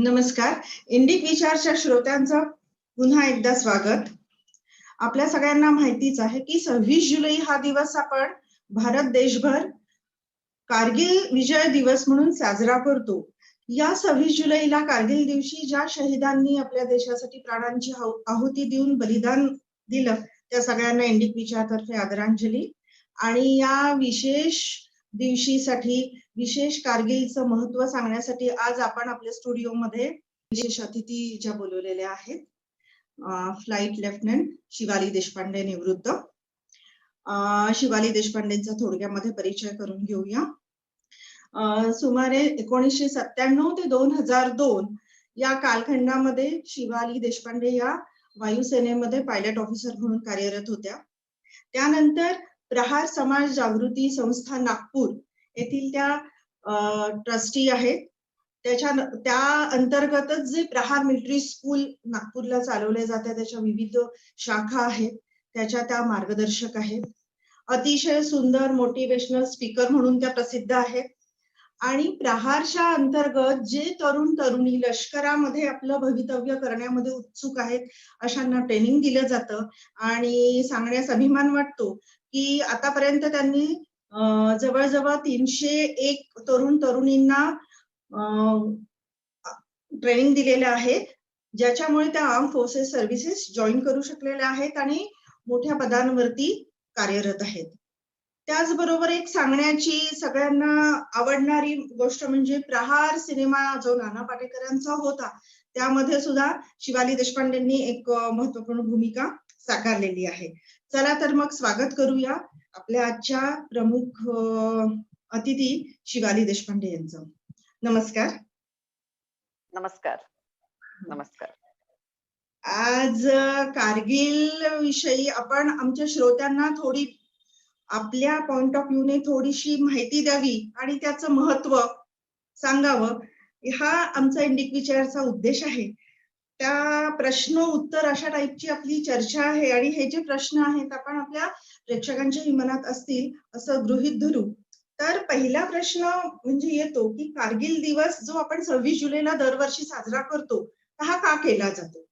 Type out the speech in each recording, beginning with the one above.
नमस्कार. इंडिक विचारच्या श्रोत्यांचं पुन्हा एकदा स्वागत. आपल्या सगळ्यांना माहितीच आहे की 26 जुलै हा दिवस आपण भारत देशभर कारगिल विजय दिवस म्हणून साजरा करतो. या 26 जुलैला कारगिल दिवशी ज्या शहीदांनी आपल्या देशासाठी प्राणांची आहुती देऊन बलिदान दिलं त्या सगळ्यांना इंडिक विचारतर्फे आदरांजली. आणि या विशेष दिवशीसाठी विशेष कारगिलचं महत्व सांगण्यासाठी आज आपण आपल्या स्टुडिओमध्ये विशेष अतिथी ज्या बोलवलेल्या आहेत. फ्लाइट लेफ्टनंट शिवाली देशपांडे निवृत्त. शिवाली देशपांडेंचा थोडक्यामध्ये परिचय करून घेऊया. सुमारे 1997 ते 2002 या कालखंडामध्ये शिवाली देशपांडे या वायुसेनेमध्ये पायलट ऑफिसर म्हणून कार्यरत होत्या. त्यानंतर प्रहार समाज जागृती संस्था नागपूर येथील त्या ट्रस्टी आहेत. त्या अंतर्गतच जे प्रहार मिलिटरी स्कूल नागपूरला चालवले जाते त्याच्या विविध शाखा आहेत त्याच्या त्या मार्गदर्शक आहेत. अतिशय सुंदर मोटिवेशनल स्पीकर म्हणून त्या प्रसिद्ध आहेत. आणि प्रहारच्या अंतर्गत जे तरुण तरुणी लष्करामध्ये आपलं भवितव्य करण्यामध्ये उत्सुक आहेत अशांना ट्रेनिंग दिलं जातं. आणि सांगण्यास अभिमान वाटतो की आतापर्यंत त्यांनी जवळजवळ 301 तरुण तरुणींना ट्रेनिंग दिलेले आहेत, ज्याच्यामुळे त्या आर्म फोर्सेस सर्व्हिसेस जॉईन करू शकलेल्या आहेत आणि मोठ्या पदांवरती कार्यरत आहेत. त्याचबरोबर एक सांगण्याची सगळ्यांना आवडणारी गोष्ट म्हणजे प्रहार सिनेमा जो नाना पाटेकरांचा होता त्यामध्ये सुद्धा शिवाली देशपांडेंनी एक महत्वपूर्ण भूमिका साकारलेली आहे. चला तर मग स्वागत करूया आपल्या आजच्या प्रमुख अतिथी शिवाली देशपांडे यांचं. नमस्कार. नमस्कार. नमस्कार. आज कारगिल विषयी आपण आमच्या श्रोत्यांना थोडी आपल्या पॉइंट ऑफ व्ह्यूने थोडीशी माहिती द्यावी आणि त्याचं महत्व सांगावं हा आमचा इंडिक विचारचा उद्देश आहे. त्या प्रश्न उत्तर अशा टाईपची आपली चर्चा आहे आणि हे जे प्रश्न आहेत आपण आपल्या प्रेक्षकांच्याही मनात असतील असं गृहीत धरू. तर पहिला प्रश्न म्हणजे येतो की कारगिल दिवस जो आपण 26 जुलैला दरवर्षी साजरा करतो हा का केला जातो?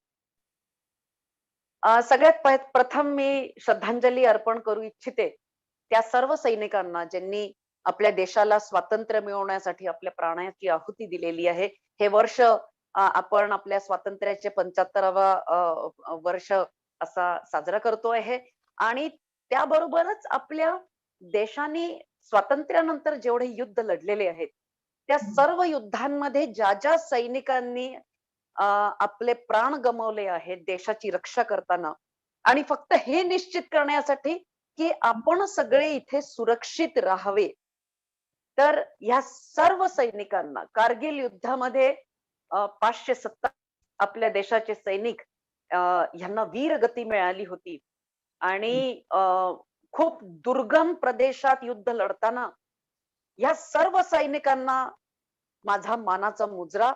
सगळ्यात प्रथम मी श्रद्धांजली अर्पण करू इच्छिते त्या सर्व सैनिकांना ज्यांनी आपल्या देशाला स्वातंत्र्य मिळवण्यासाठी आपल्या प्राणाची आहुती दिलेली आहे. हे वर्ष आपण आपल्या स्वातंत्र्याचे 75वा वर्ष असा साजरा करतो आहे. आणि त्याबरोबरच आपल्या देशाने स्वातंत्र्यानंतर जेवढे युद्ध लढलेले आहेत त्या सर्व युद्धांमध्ये ज्या ज्या सैनिकांनी आपले प्राण गमावले आहेत देशाची रक्षा करताना आणि फक्त हे निश्चित करण्यासाठी की आपण सगळे इथे सुरक्षित राहावे, तर ह्या सर्व सैनिकांना कारगिल युद्धामध्ये 570 आपल्या देशाचे सैनिक यांना वीरगती मिळाली होती. आणि खूप दुर्गम प्रदेशात युद्ध लढताना या सर्व सैनिकांना माझा मानाचा मुजरा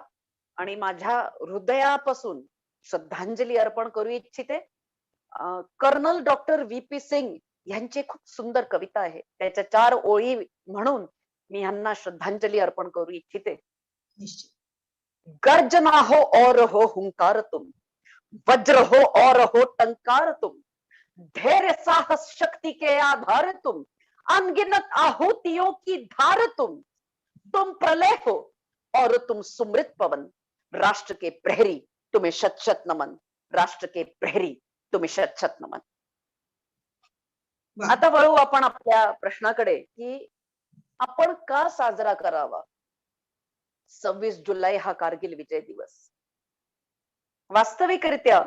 आणि माझ्या हृदयापासून श्रद्धांजली अर्पण करू इच्छिते. कर्नल डॉक्टर VP सिंग यांची खूप सुंदर कविता आहे, त्याच्या 4 ओळी म्हणून मी यांना श्रद्धांजली अर्पण करू इच्छिते. गर्जना हो और हो हुंकार तुम, वज्र हो और हो टंकार तुम, धैर्य साहस शक्ति के आधार तुम, अनगिनत आहुतियों की धार तुम प्रलय हो और तुम सुमृत पवन, राष्ट्र के प्रहरी तुम्हें शत शत नमन, राष्ट्र के प्रहरी तुम्हें शत शत नमन. आता वळू आपण आपल्या प्रश्नाकडे की आपण का साजरा करावा 26 जुलै हा कारगिल विजय दिवस. वास्तविकरित्या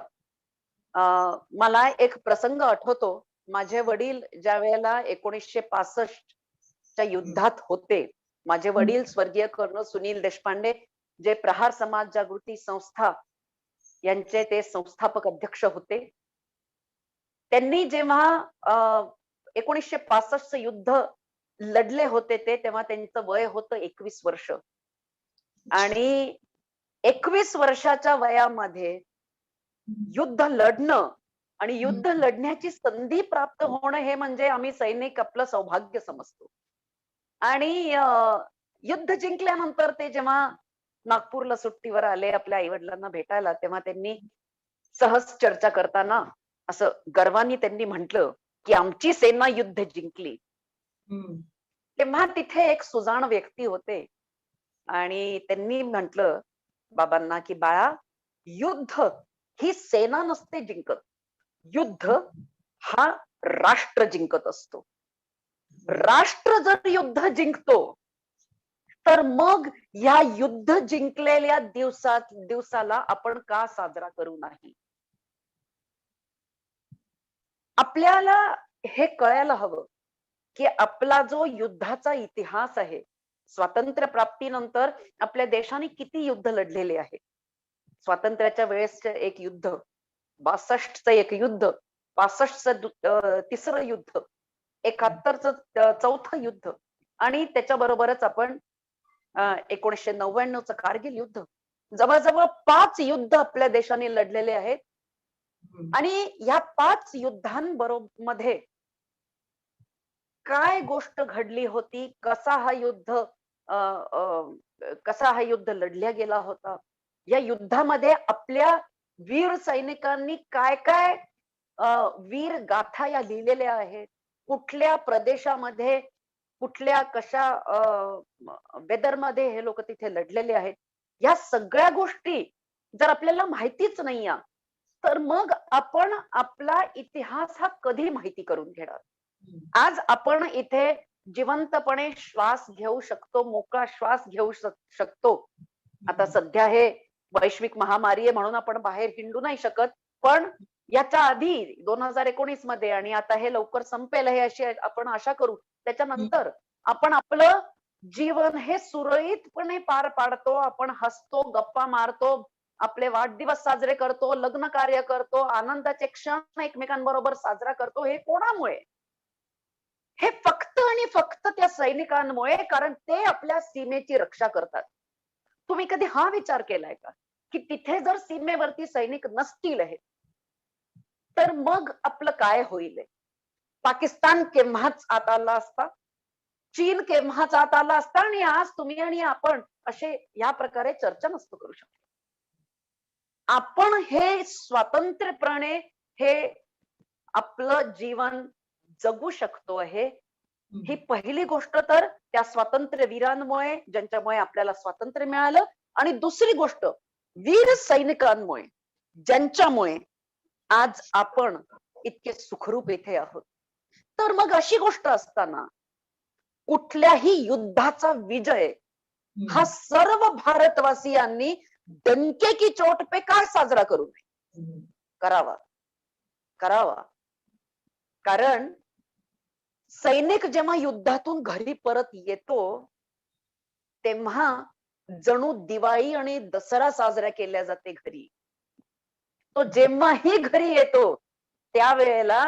मला एक प्रसंग आठवतो. माझे वडील ज्या वेळेला 1965च्या युद्धात होते, माझे वडील स्वर्गीय कर्नल सुनील देशपांडे जे प्रहार समाज जागृती संस्था यांचे ते संस्थापक अध्यक्ष होते. त्यांनी जेव्हा 1965चं युद्ध लढले होते तेव्हा त्यांचं वय होतं 21 वर्ष. आणि 21 वर्षाच्या वयामध्ये युद्ध लढणं आणि युद्ध लढण्याची संधी प्राप्त होणं हे म्हणजे आम्ही सैनिक आपलं सौभाग्य समजतो. आणि युद्ध जिंकल्यानंतर ते जेव्हा नागपूरला सुट्टीवर आले आपल्या आई वडिलांना भेटायला, तेव्हा त्यांनी सहज चर्चा करताना असं गर्वाने त्यांनी म्हटलं की आमची सेना युद्ध जिंकली. हम्म. तेव्हा तिथे एक सुजाण व्यक्ती होते आणि त्यांनी म्हटलं बाबांना की बाळा, युद्ध ही सेना नसते जिंकत, युद्ध हा राष्ट्र जिंकत असतो. राष्ट्र जर युद्ध जिंकतो तर मग या युद्ध जिंकलेल्या दिवसाला आपण का साजरा करू नाही? आपल्याला हे कळायला हवं की आपला जो युद्धाचा इतिहास आहे, स्वातंत्र्य प्राप्तीनंतर आपल्या देशाने किती युद्ध लढलेले आहे. स्वातंत्र्याच्या वेळेसचं एक युद्ध, 62चं एक युद्ध, 65चं तिसरं युद्ध, 71चं चौथं युद्ध आणि त्याच्याबरोबरच आपण 1999चं कारगिल युद्ध. जवळजवळ 5 युद्ध आपल्या देशाने लढलेले आहेत आणि या 5 युद्धांबरोबर मध्ये काय गोष्ट घडली होती, कसा हा युद्ध लढल्या गेला होता, या युद्धामध्ये आपल्या वीर सैनिकांनी काय काय वीर गाथा या लिहिलेल्या आहेत, कुठल्या प्रदेशामध्ये कुठल्या कशा वेदर मध्ये हे लोक तिथे लढलेले आहेत, या सगळ्या गोष्टी जर आपल्याला माहितीच नाहीये तर मग आपण आपला इतिहास हा कधी माहिती करून घेणार? आज आपण इथे जिवंतपणे श्वास घेऊ शकतो, मोकळा श्वास घेऊ शकतो. आता सध्या हे वैश्विक महामारी आहे म्हणून आपण बाहेर हिंडू नाही शकत, पण याच्या आधी 2019 मध्ये आणि आता हे लवकर संपेल हे अशी आपण आशा करू. त्याच्यानंतर आपण आपलं जीवन हे सुरळीतपणे पार पाडतो, आपण हसतो, गप्पा मारतो, आपले वाढदिवस साजरे करतो, लग्न कार्य करतो, आनंदाचे क्षण एकमेकांबरोबर साजरा करतो. हे कोणामुळे? हे फक्त आणि फक्त त्या सैनिकांमुळे, कारण ते आपल्या सीमेची रक्षा करतात. तुम्ही कधी हा विचार केलाय का की तिथे जर सीमेवरती सैनिक नसतील हे तर मग आपलं काय होईल? पाकिस्तान केव्हाच आत आला असता, चीन केव्हाच आत आला असता आणि आज तुम्ही आणि आपण असे या प्रकारे चर्चा नसतो करू शकतो. आपण हे स्वतंत्रपणे हे आपलं जीवन जगू शकतो आहे, ही पहिली गोष्ट तर त्या स्वातंत्र्य वीरांमुळे, ज्यांच्यामुळे आपल्याला स्वातंत्र्य मिळालं, आणि दुसरी गोष्ट वीर सैनिकांमुळे, ज्यांच्यामुळे आज आपण इतके सुखरूप इथे आहोत. तर मग अशी गोष्ट असताना कुठल्याही युद्धाचा विजय हा सर्व भारतवासियांनी डंके की चोट पे का साजरा करू नये? करावा, करावा. कारण सैनिक जेव्हा युद्धातून घरी परत येतो तेव्हा जणू दिवाळी आणि दसरा साजरा केल्या जाते घरी. तो जेव्हाही घरी येतो त्यावेळेला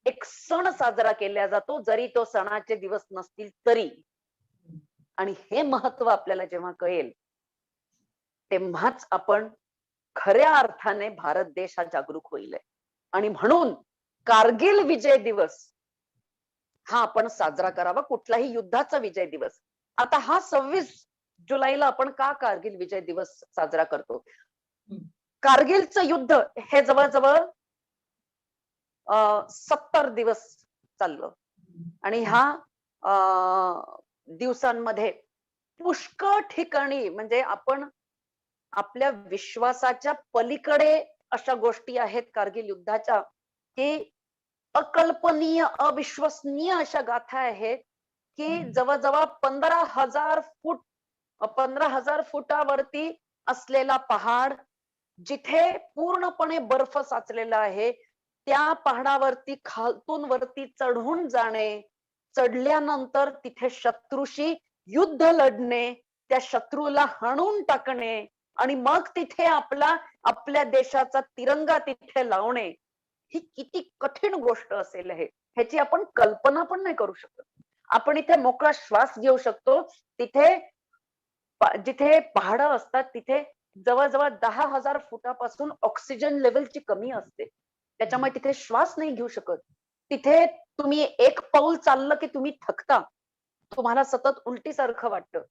एक सण साजरा केला जातो, जरी तो सणाचे दिवस नसतील तरी. आणि हे महत्व आपल्याला जेव्हा कळेल तेव्हाच आपण खऱ्या अर्थाने भारत देश हा जागरूक होईल. आणि म्हणून कारगिल विजय दिवस हा आपण साजरा करावा, कुठलाही युद्धाचा विजय दिवस. आता हा 26 जुलैला आपण का कारगिल विजय दिवस साजरा करतो? कारगिलचं युद्ध हे जवळजवळ 70 दिवस चाललं आणि ह्या दिवसांमध्ये पुष्कळ ठिकाणी म्हणजे आपण आपल्या विश्वासाच्या पलीकडे अशा गोष्टी आहेत कारगिल युद्धाच्या की अकल्पनीय, अविश्वसनीय अशा गाथा आहेत की जवळजवळ 15,000 फुटावरती असलेला पहाड, जिथे पूर्णपणे बर्फ साचलेला आहे, त्या पहाडावरती खालतून वरती चढून जाणे, चढल्यानंतर तिथे शत्रूशी युद्ध लढणे, त्या शत्रूला हाणून टाकणे आणि मग तिथे आपल्या देशाचा तिरंगा तिथे लावणे, ही किती कठीण गोष्ट असेल हे, ह्याची आपण कल्पना पण नाही करू शकत. आपण इथे मोकळा श्वास घेऊ शकतो, तिथे जिथे पहाड असतात तिथे जवळजवळ 10,000 फुटापासून ऑक्सिजन लेवलची कमी असते, त्याच्यामुळे तिथे श्वास नाही घेऊ शकत. तिथे तुम्ही एक पाऊल चाललं की तुम्ही थकता, तुम्हाला सतत उलटी सारखं वाटतं.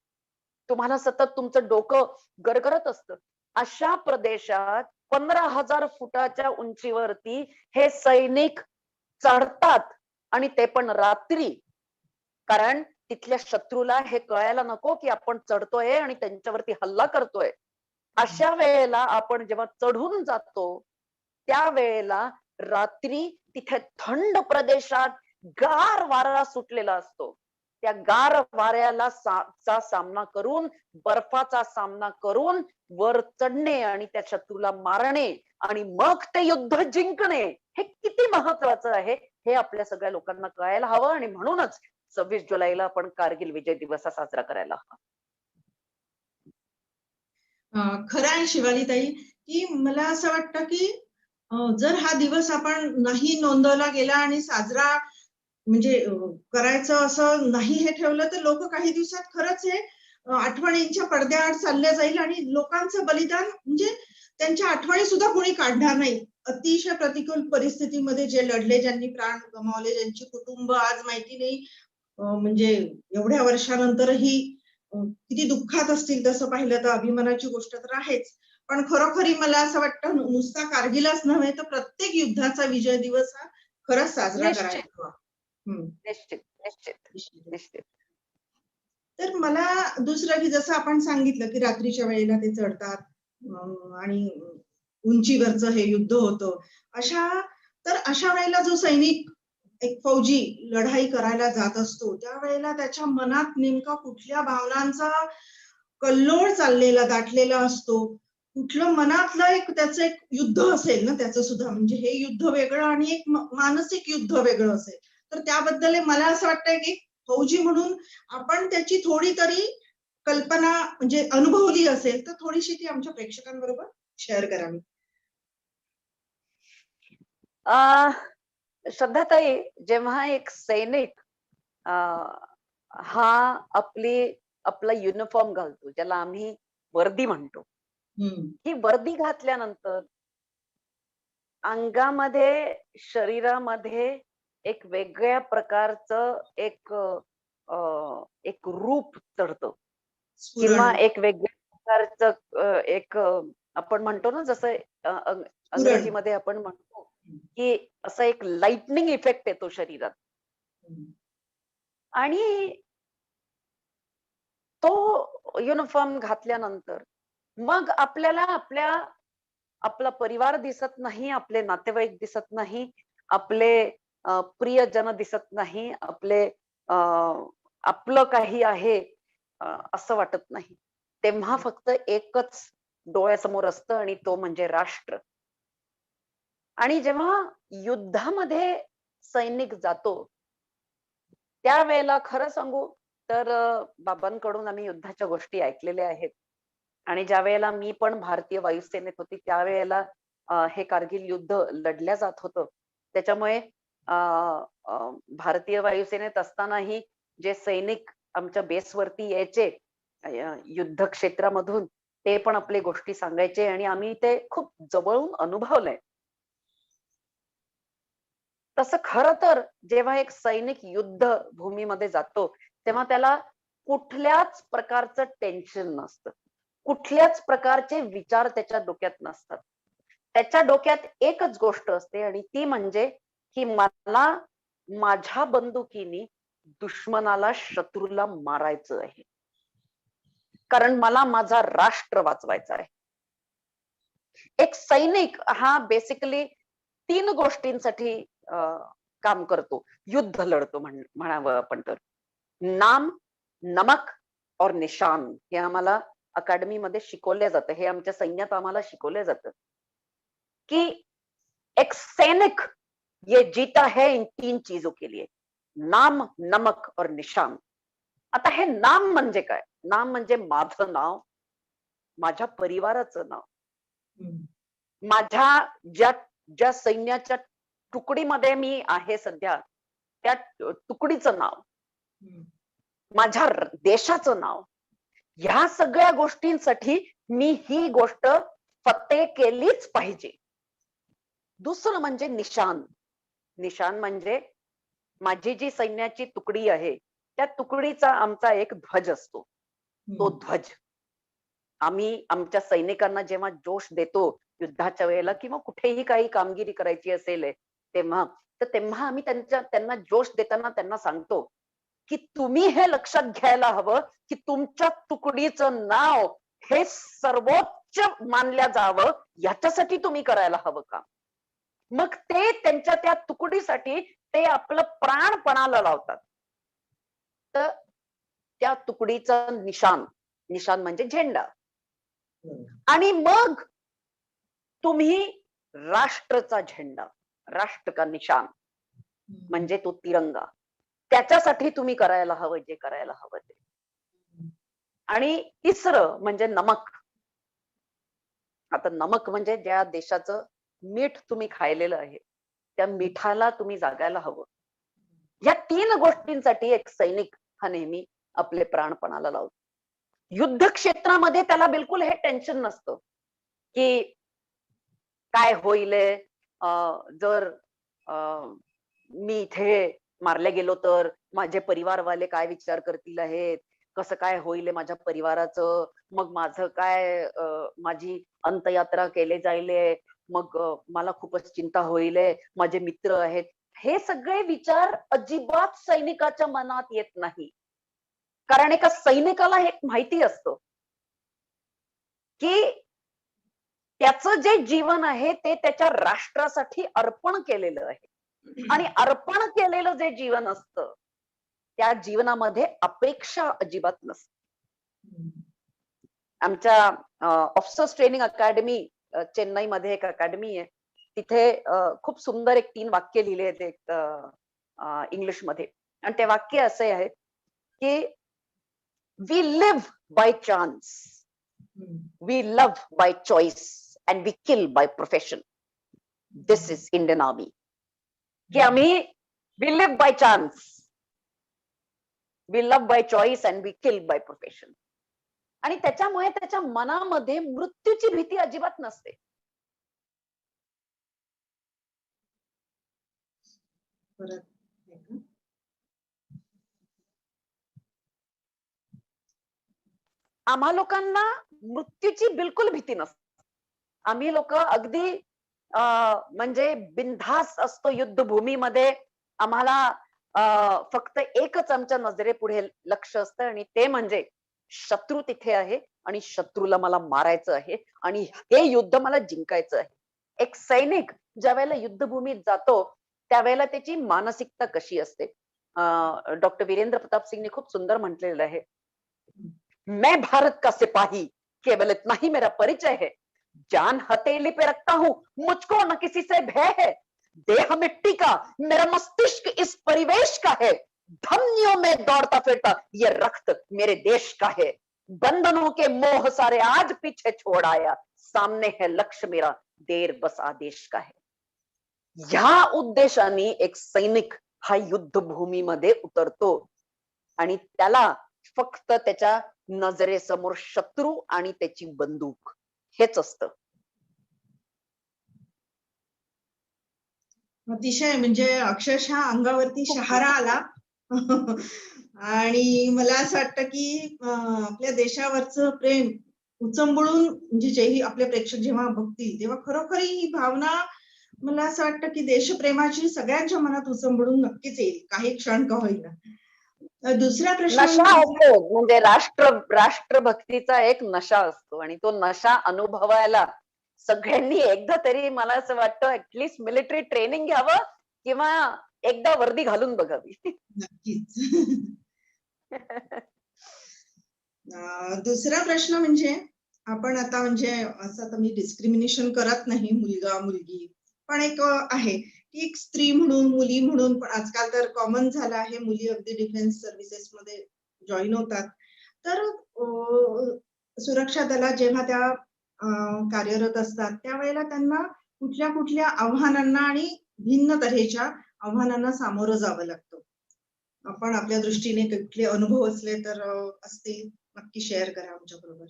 तुम्हाला सतत तुमचं डोकं गरगरत असतं. अशा प्रदेशात 15,000 फुटाच्या उंचीवरती हे सैनिक चढतात आणि ते पण रात्री. कारण तिथल्या शत्रूला हे कळायला नको की आपण चढतोय आणि त्यांच्यावरती हल्ला करतोय. अशा वेळेला आपण जेव्हा चढून जातो, त्यावेळेला रात्री तिथे थंड प्रदेशात गार वारा सुटलेला असतो. त्या गार वाऱ्याला चा सामना करून, बर्फाचा सामना करून वर चढणे आणि त्या शत्रूला मारणे आणि मग ते युद्ध जिंकणे, हे किती महत्वाचं आहे हे आपल्या सगळ्या लोकांना कळायला हवं. आणि म्हणूनच 26 जुलैला आपण कारगिल विजय दिवस हा साजरा करायला हवा. खरं आहे शिवाली ताई, की मला असं वाटतं की जर हा दिवस आपण नाही नोंदवला गेला आणि साजरा म्हणजे करायचं असं नाही हे ठेवलं, तर लोक काही दिवसात खरंच हे आठवणींच्या पडद्याआड चालले जाईल आणि लोकांचं बलिदान म्हणजे त्यांच्या आठवणी सुद्धा कोणी काढणार नाही. अतिशय प्रतिकूल परिस्थितीमध्ये जे लढले, ज्यांनी प्राण गमावले, ज्यांची कुटुंब आज माहिती नाही म्हणजे एवढ्या वर्षानंतरही किती दुःखात असतील, तसं पाहिलं तर अभिमानाची गोष्ट तर आहेच. पण खरोखरी मला असं वाटतं नुसता कारगिलच नव्हे, तर प्रत्येक युद्धाचा विजय दिवस हा खरंच साजरा करायला निश्चित, हवा. हम्म. निश्चित, निश्चित, निश्चित. तर मला दुसरं की जसं आपण सांगितलं की रात्रीच्या वेळेला ते चढतात आणि उंचीवरचं हे युद्ध होतं. अशा वेळेला जो सैनिक एक फौजी लढाई करायला जात असतो, त्यावेळेला त्याच्या मनात नेमका कुठल्या भावनांचा कल्लोळ चाललेला, दाटलेला असतो. कुठलं मनातलं त्याचं एक युद्ध असेल ना, त्याचं सुद्धा म्हणजे हे युद्ध वेगळं आणि एक मानसिक युद्ध वेगळं असेल. तर त्याबद्दल मला असं वाटतंय की फौजी म्हणून आपण त्याची थोडी तरी कल्पना म्हणजे अनुभवली असेल, तर थोडीशी ती आमच्या प्रेक्षकांबरोबर शेअर करावी. श्रद्धाताई, जेव्हा एक सैनिक हा आपला युनिफॉर्म घालतो, ज्याला आम्ही वर्दी म्हणतो. ही वर्दी घातल्यानंतर अंगामध्ये, शरीरामध्ये एक वेगळ्या प्रकारचं एक रूप चढतं किंवा स्फुरण, एक वेगळ्या प्रकारचं आपण म्हणतो ना, जसं स्फुरण. अंग्रेजीमध्ये आपण म्हणतो की असं एक लाइटनिंग इफेक्ट येतो शरीरात. आणि तो युनिफॉर्म घातल्यानंतर मग आपल्याला आपला परिवार दिसत नाही, आपले नातेवाईक दिसत नाही, आपले प्रियजन दिसत नाही, आपलं काही आहे असं वाटत नाही. तेव्हा फक्त एकच डोळ्यासमोर असतं आणि तो म्हणजे राष्ट्र. आणि जेव्हा युद्धामध्ये सैनिक जातो, त्यावेळेला खरं सांगू तर बाबांकडून आम्ही युद्धाच्या गोष्टी ऐकलेल्या आहेत. आणि ज्यावेळेला मी पण भारतीय वायुसेनेत होती, त्यावेळेला हे कारगिल युद्ध लढल्या जात होतं. त्याच्यामुळे अ, अ, भारतीय वायुसेनेत असतानाही जे सैनिक आमच्या बेसवरती यायचे युद्ध क्षेत्रामधून, ते पण आपली गोष्टी सांगायचे आणि आम्ही ते खूप जवळून अनुभवलंय. तसं खरं तर जेव्हा एक सैनिक युद्ध भूमीमध्ये जातो, तेव्हा त्याला कुठल्याच प्रकारचं टेन्शन नसतं. कुठल्याच प्रकारचे विचार त्याच्या डोक्यात नसतात. त्याच्या डोक्यात एकच गोष्ट असते आणि ती म्हणजे की मला माझ्या बंदुकीने दुश्मनाला, शत्रूला मारायचं आहे. कारण मला माझा राष्ट्र वाचवायचा आहे. एक सैनिक हा बेसिकली 3 गोष्टींसाठी काम करतो. युद्ध लढतो म्हणावं आपण तर. नाम, नमक और निशान हे आम्हाला अकॅडमीमध्ये शिकवलं जातं. हे आमच्या सैन्यात आम्हाला शिकवलं जातं. की एक सैनिक ये जीता है इन 3 चीजों के लिए. नाम, नमक और निशान. आता हे नाम म्हणजे काय? नाम म्हणजे माझं नाव, माझ्या परिवाराचं नाव, माझ्या ज्या ज्या सैन्याच्या तुकडीमध्ये मी आहे सध्या, त्या तुकडीचं नाव, माझ्या देशाचं नाव. ह्या सगळ्या गोष्टींसाठी मी ही गोष्ट फत्ते केलीच पाहिजे. दुसरं म्हणजे निशान. निशान म्हणजे माझी जी सैन्याची तुकडी आहे, त्या तुकडीचा आमचा एक ध्वज असतो. तो ध्वज आम्ही आमच्या सैनिकांना जेव्हा जोश देतो युद्धाच्या वेळेला किंवा कुठेही काही कामगिरी करायची असेल तेव्हा आम्ही त्यांना जोश देताना त्यांना सांगतो की तुम्ही हे लक्षात घ्यायला हवं की तुमच्या तुकडीचं नाव हे सर्वोच्च मानल्या जावं याच्यासाठी तुम्ही करायला हवं का. मग ते त्यांच्या त्या तुकडीसाठी ते आपलं प्राण पणाला लावतात. तर त्या तुकडीचं निशान म्हणजे झेंडा. आणि मग तुम्ही राष्ट्रचा झेंडा, राष्ट्र का निशान म्हणजे तो तिरंगा, त्याच्यासाठी तुम्ही करायला हवं जे करायला हवं ते. आणि तिसरं म्हणजे नमक. आता नमक म्हणजे ज्या देशाचं मीठ तुम्ही खायलेलं आहे त्या मिठाला तुम्ही जागायला हवं. या 3 गोष्टींसाठी एक सैनिक हा नेहमी आपले प्राणपणाला लावतो. युद्ध क्षेत्रामध्ये त्याला बिलकुल हे टेन्शन नसतं की काय होईल जर मी इथे मारल्या गेलो तर माझे परिवारवाले काय विचार करतील आहेत, कसं काय होईल माझ्या परिवाराचं, मग माझं काय माझी अंत्ययात्रा केले जाईल, मग मला खूपच चिंता होईल, माझे मित्र आहेत. हे सगळे विचार अजिबात सैनिकाच्या मनात येत नाही. कारण एका सैनिकाला हे माहिती असतं की त्याचं जे जीवन आहे ते त्याच्या राष्ट्रासाठी अर्पण केलेलं आहे. आणि अर्पण केलेलं जे जीवन असतं त्या जीवनामध्ये अपेक्षा अजिबात नसते. आमच्या ऑफिसर्स ट्रेनिंग अकॅडमी चेन्नईमध्ये एक अकॅडमी आहे. तिथे खूप सुंदर एक 3 वाक्य लिहिले आहेत एक इंग्लिशमध्ये. आणि ते वाक्य असे आहे की we live by chance, we love by choice and we kill by profession. This is Indian Army. की आम्ही we live by chance, we love by choice and we kill by profession. आणि त्याच्यामुळे त्याच्या मनामध्ये मृत्यूची भीती अजिबात नसते. आम्हा लोकांना मृत्यूची बिलकुल भीती नसते. आम्ही लोक अगदी म्हणजे बिनधास्त असतो युद्धभूमीमध्ये. आम्हाला फक्त एकच आमच्या नजरेपुढे लक्ष असतं आणि ते म्हणजे शत्रू तिथे आहे आणि शत्रूला मला मारायचं आहे आणि हे युद्ध मला जिंकायचं आहे. एक सैनिक ज्या वेळेला युद्धभूमीत जातो त्यावेळेला त्याची मानसिकता कशी असते. डॉक्टर वीरेंद्र प्रताप सिंगने खूप सुंदर म्हटलेलं आहे, मैं भारत का सिपाही केवल इतना ही मेरा परिचय है, जान हथेली पे रखता हूं मुझको न किसी से भय है, देह मिट्टी का मेरा मस्तिष्क इस परिवेश का है, धमनियों में दौड़ता फिरता ये रक्त मेरे देश का है, बंधनों के मोह सारे आज पीछे छोड़ आया, सामने है लक्ष्य मेरा देर बस आदेश का है. ह्या उद्देशाने एक सैनिक हा युद्धभूमीमध्ये उतरतो आणि त्याला फक्त त्याच्या नजरेसमोर शत्रू आणि त्याची बंदूक हेच असतं. अतिशय म्हणजे अक्षरशः अंगावरती शहारा आला. आणि मला असं वाटतं की आपल्या देशावरचं प्रेम उचंबळून म्हणजे जेही आपले प्रेक्षक जेव्हा बघतील तेव्हा खरोखर ही भावना मला असं वाटतं की देशप्रेमाची सगळ्यांच्या मनात उचंबळून नक्कीच येईल, काही क्षण का होईना. दुसरा प्रश्न नशा असतो म्हणजे राष्ट्रभक्तीचा एक नशा असतो आणि तो नशा अनुभवायला सगळ्यांनी एकदा तरी मला असं वाटतं ऍटलिस्ट मिलिटरी ट्रेनिंग घ्यावं किंवा एकदा वर्दी घालून बघावी. नक्कीच. दुसरा प्रश्न म्हणजे आपण आता म्हणजे असं आता मी डिस्क्रिमिनेशन करत नाही मुलगा मुलगी, पण एक आहे की एक स्त्री म्हणून मुली म्हणून पण आजकाल तर कॉमन झालं आहे, मुली अगदी डिफेन्स सर्व्हिसेस मध्ये जॉईन होतात. तर सुरक्षा दलात जेव्हा त्या कार्यरत असतात त्यावेळेला त्यांना कुठल्या कुठल्या आव्हानांना आणि भिन्न तऱ्हेच्या आव्हानांना सामोरं जावं लागतं. आपण आपल्या दृष्टीने कुठले अनुभव असले तर असतील नक्की शेअर करा आमच्या बरोबर.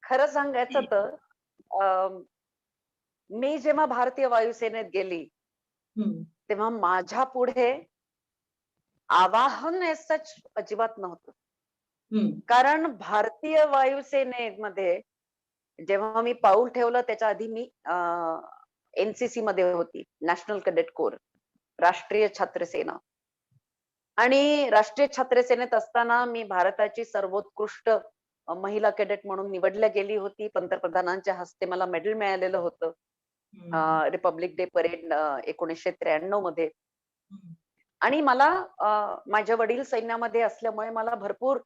खरं सांगायचं तर मी जेव्हा भारतीय वायुसेनेत गेली तेव्हा माझ्या पुढे आवाहन सच अजिबात नव्हतं. हम्म. कारण भारतीय वायुसेनेमध्ये जेव्हा मी पाऊल ठेवलं त्याच्या आधी मी एनसीसी मध्ये होती, नॅशनल कॅडेट कोर, राष्ट्रीय छात्र सेना. आणि राष्ट्रीय छात्र सेनेत असताना मी भारताची सर्वोत्कृष्ट महिला कॅडेट म्हणून निवडल्या गेली होती. पंतप्रधानांच्या हस्ते मला मेडल मिळालेलं होतं. हम्म. रिपब्लिक डे परेड 1993 मध्ये. हम्म. आणि मला माझे वडील सैन्यामध्ये असल्यामुळे मला भरपूर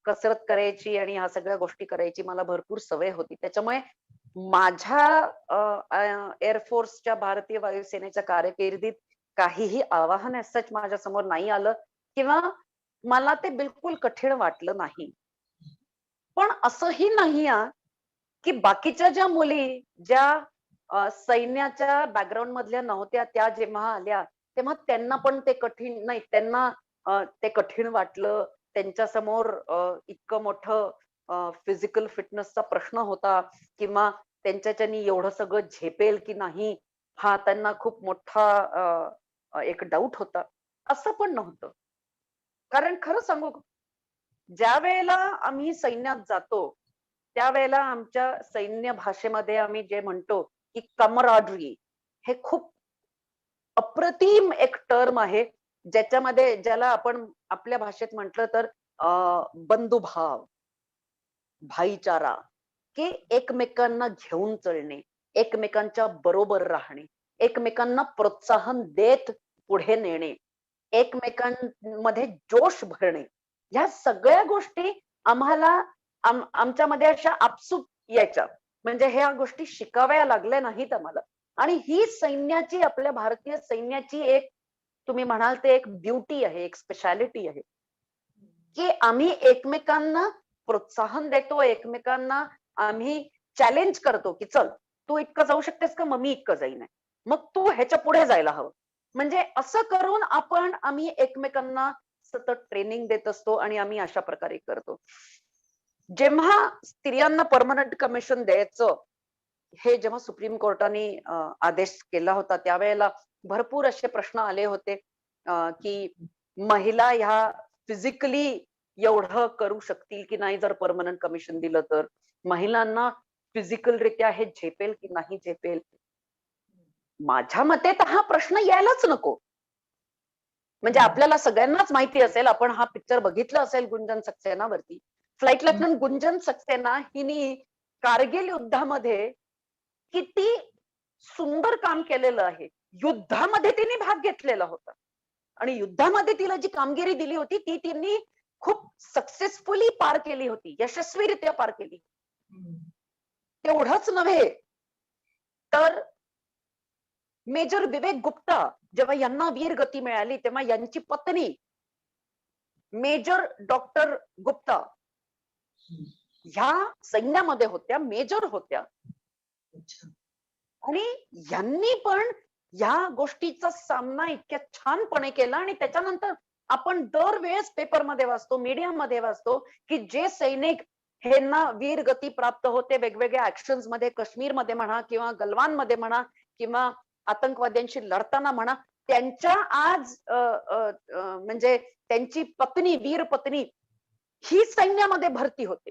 कसरत करायची आणि ह्या सगळ्या गोष्टी करायची मला भरपूर सवय होती. त्याच्यामुळे माझ्या एअरफोर्सच्या भारतीय वायुसेनेच्या कारकिर्दीत काहीही आव्हान as such माझ्या समोर नाही आलं किंवा मला ते बिलकुल कठीण वाटलं नाही. पण असंही नाही की बाकीच्या ज्या मुली ज्या सैन्याच्या बॅकग्राऊंड मधल्या नव्हत्या त्या जेव्हा आल्या तेव्हा त्यांना पण ते कठीण नाही, त्यांना ते कठीण वाटलं. त्यांच्या समोर इतकं मोठं फिजिकल फिटनेसचा प्रश्न होता किंवा त्यांच्याच्यानी एवढं सगळं झेपेल की नाही हा त्यांना खूप मोठा एक डाऊट होता. असं पण नव्हतं. कारण खरं सांगू ज्या वेळेला आम्ही सैन्यात जातो त्यावेळेला आमच्या सैन्य भाषेमध्ये आम्ही जे म्हणतो की कमराडरी हे खूप अप्रतिम एक टर्म आहे ज्याच्यामध्ये ज्याला आपण आपल्या भाषेत म्हटलं तर बंधुभाव, भाईचारा, की एकमेकांना घेऊन चलणे, एकमेकांच्या बरोबर राहणे, एकमेकांना प्रोत्साहन देत पुढे नेणे, एकमेकांमध्ये जोश भरणे, ह्या सगळ्या गोष्टी आम्हाला आमच्यामध्ये अशा आपसूक यायच्या. म्हणजे ह्या गोष्टी शिकाव्या लागल्या नाहीत आम्हाला. आणि ही सैन्याची आपल्या भारतीय सैन्याची एक तुम्ही म्हणाल ते एक ब्युटी आहे, एक स्पेशालिटी आहे, की आम्ही एकमेकांना प्रोत्साहन देतो, एकमेकांना आम्ही चॅलेंज करतो, की चल तू इतकं जाऊ शकतेस का? मग मी इतकं जाईन. मग तू ह्याच्या पुढे जायला हवं. म्हणजे असं करून आम्ही एकमेकांना सतत ट्रेनिंग देत असतो आणि आम्ही अशा प्रकारे करतो. जेव्हा स्त्रियांना परमनंट कमिशन द्यायचं हे जेव्हा सुप्रीम कोर्टाने आदेश केला होता त्यावेळेला भरपूर असे प्रश्न आले होते की महिला ह्या फिजिकली एवढं करू शकतील की नाही जर परमनंट कमिशन दिलं तर, महिलांना फिजिकल रित्या हे झेपेल की नाही झेपेल. माझ्या मते तर हा प्रश्न यायलाच नको. म्हणजे आपल्याला सगळ्यांनाच माहिती असेल, आपण हा पिक्चर बघितला असेल गुंजन सक्सेनावरती. फ्लाइट लेफ्टनंट गुंजन सक्सेना हिने कारगिल युद्धामध्ये किती सुंदर काम केलेलं आहे. युद्धामध्ये तिने भाग घेतलेला होता आणि युद्धामध्ये तिला जी कामगिरी दिली होती ती तिने खूप सक्सेसफुली पार केली होती, यशस्वीरित्या पार केली. तेवढंच नव्हे तर मेजर विवेक गुप्ता जेव्हा यांना वीर गती मिळाली तेव्हा यांची पत्नी मेजर डॉक्टर गुप्ता ह्या सैन्यामध्ये होत्या, मेजर होत्या. आणि यांनी पण या गोष्टीचा सामना इतक्या छानपणे केला आणि त्याच्यानंतर आपण दरवेळेस पेपरमध्ये वाचतो, मीडियामध्ये वाचतो की जे सैनिक ह्यांना वीर गती प्राप्त होते वेगवेगळ्या ऍक्शन्स मध्ये, काश्मीरमध्ये म्हणा किंवा गलवानमध्ये म्हणा किंवा आतंकवाद्यांशी लढताना म्हणा, त्यांच्या आज म्हणजे त्यांची पत्नी, वीर पत्नी ही सैन्यामध्ये भरती होते.